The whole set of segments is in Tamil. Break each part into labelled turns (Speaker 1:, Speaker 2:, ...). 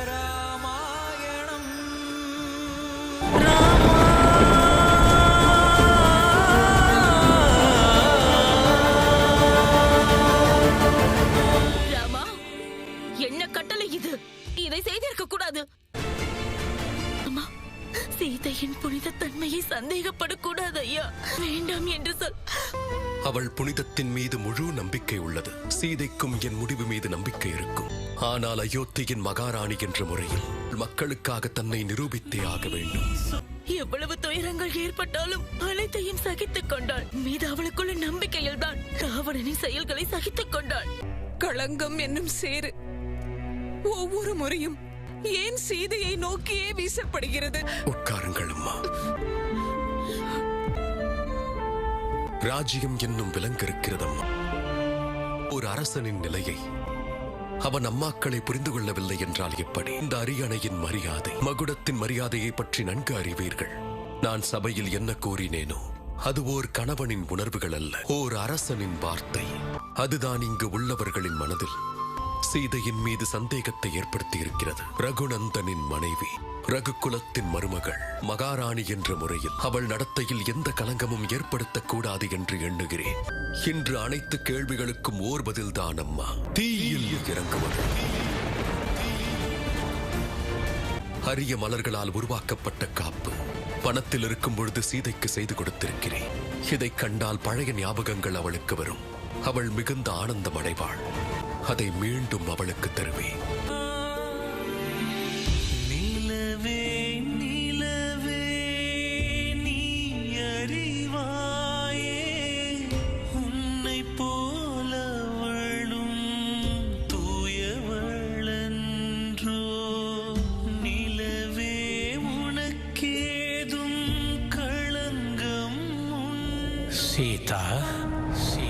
Speaker 1: ராமாயணம்.
Speaker 2: ராமா, என்ன கட்டளை இது? இதை செய்திருக்க கூடாது. அம்மா, சீதையின் புனித தன்மையை சந்தேகப்படக்கூடாது ஐயா. வேண்டாம் என்று சொல்.
Speaker 3: அவள் புனிதத்தின் மீது முழு நம்பிக்கை உள்ளது. சீதைக்கும் என் முடிவு மீது நம்பிக்கை இருக்கும். ஆனால் அயோத்தியின் மகாராணி என்ற முறையில் மக்களுக்காக தன்னை நிரூபித்தே ஆக வேண்டும்.
Speaker 2: எவ்வளவு துயரங்கள் ஏற்பட்டாலும் அனைத்தையும் சகித்துக் கொண்டாள். மீது அவளுக்குள்ள நம்பிக்கையில் தான் ராவணனின் செயல்களை சகித்துக் கொண்டாள்.
Speaker 4: களங்கம் என்னும் சேரு ஒவ்வொரு முறையும் ஏன் சீதையை நோக்கியே வீசப்படுகிறது?
Speaker 3: உட்காருங்கள் அம்மா. ராஜ்யம் என்னும் விலங்கு இருக்கிறதம்மா. ஒரு அரசனின் நிலையை அவன் அம்மாக்களை புரிந்து கொள்ளவில்லை என்றால் எப்படி? இந்த அரியணையின் மரியாதை, மகுடத்தின் மரியாதையை பற்றி நன்கு அறிவீர்கள். நான் சபையில் என்ன கூறினேனோ அது ஓர் கணவனின் உணர்வுகள் அல்ல, ஓர் அரசனின் வார்த்தை. அதுதான் இங்கு உள்ளவர்களின் மனதில் சீதையின் மீது சந்தேகத்தை ஏற்படுத்தி இருக்கிறது. ரகுநந்தனின் மனைவி, ரகுகுலத்தின் மருமகள், மகாராணி என்ற முறையில் அவள் நடத்தையில் எந்த கலங்கமும் ஏற்படுத்தக்கூடாது என்று எண்ணுகிறேன். இன்று அனைத்து கேள்விகளுக்கும் ஓர் பதில்தான் அம்மா, தீயில் இறங்குவது. அரிய மலர்களால் உருவாக்கப்பட்ட காப்பு வனத்தில் இருக்கும் பொழுது சீதைக்கு செய்து கொடுத்திருக்கிறேன். இதை கண்டால் பழைய ஞாபகங்கள் அவளுக்கு வரும். அவள் மிகுந்த ஆனந்தம் அடைவாள். அதை மீண்டும் அவளுக்கு தருவேன்.
Speaker 1: நிலவே நிலவே நீ அறிவாயே, உன்னை போலவளும் தூயவளன்றோ. நிலவே உனக்கேதும் களங்கம் சீதா.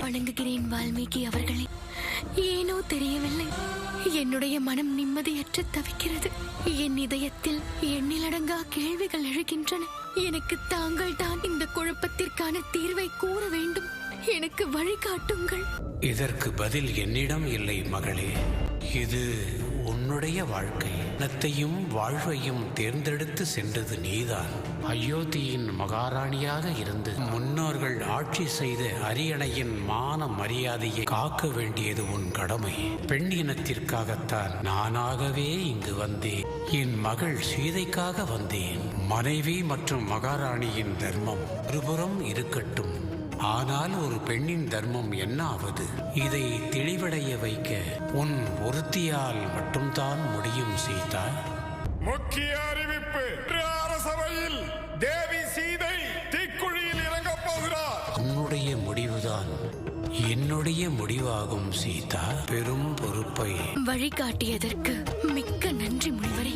Speaker 2: வணங்குகிறேன் வால்மீகி அவர்களே. ஏனோ தெரியவில்லை, என்னுடைய மனம் நிம்மதியற்று தவிக்கிறது. என் இதயத்தில் எண்ணிலடங்கா கேள்விகள் எழுகின்றன. எனக்கு தாங்கள் தான் இந்த குழப்பத்திற்கான தீர்வை கூற வேண்டும். எனக்கு வழிகாட்டுங்கள்.
Speaker 5: இதற்கு பதில் என்னிடம் இல்லை மகளே. இது உன்னுடைய வாழ்க்கை. நத்தையும் வாழ்வையும் தேர்ந்தெடுத்து சென்றது நீதான். அயோத்தியின் மகாராணியாக இருந்து முன்னோர்கள் ஆட்சி செய்த அரியணையின் மான மரியாதையை காக்க வேண்டியது உன் கடமை. பெண் இனத்திற்காகத்தான் நானாகவே இங்கு வந்தேன். என் மகள் சீதைக்காக வந்தேன். மனைவி மற்றும் மகாராணியின் தர்மம் ஒருபுறம் இருக்கட்டும், ஆனால் ஒரு பெண்ணின் தர்மம் என்ன ஆவது? இதை தெளிவடைய வைக்க உன் ஒருத்தியால் மட்டும்தான் முடியும் சீதா.
Speaker 6: முக்கிய அறிவிப்பு: அரசவையில் தேவி சீதை தீக்குழியில் இறங்கப் போகிறார்.
Speaker 5: உன்னுடைய முடிவுதான் என்னுடைய முடிவாகும் சீதா. பெரும் பொறுப்பை
Speaker 2: வழிகாட்டியதற்கு மிக்க நன்றி முனிவரே.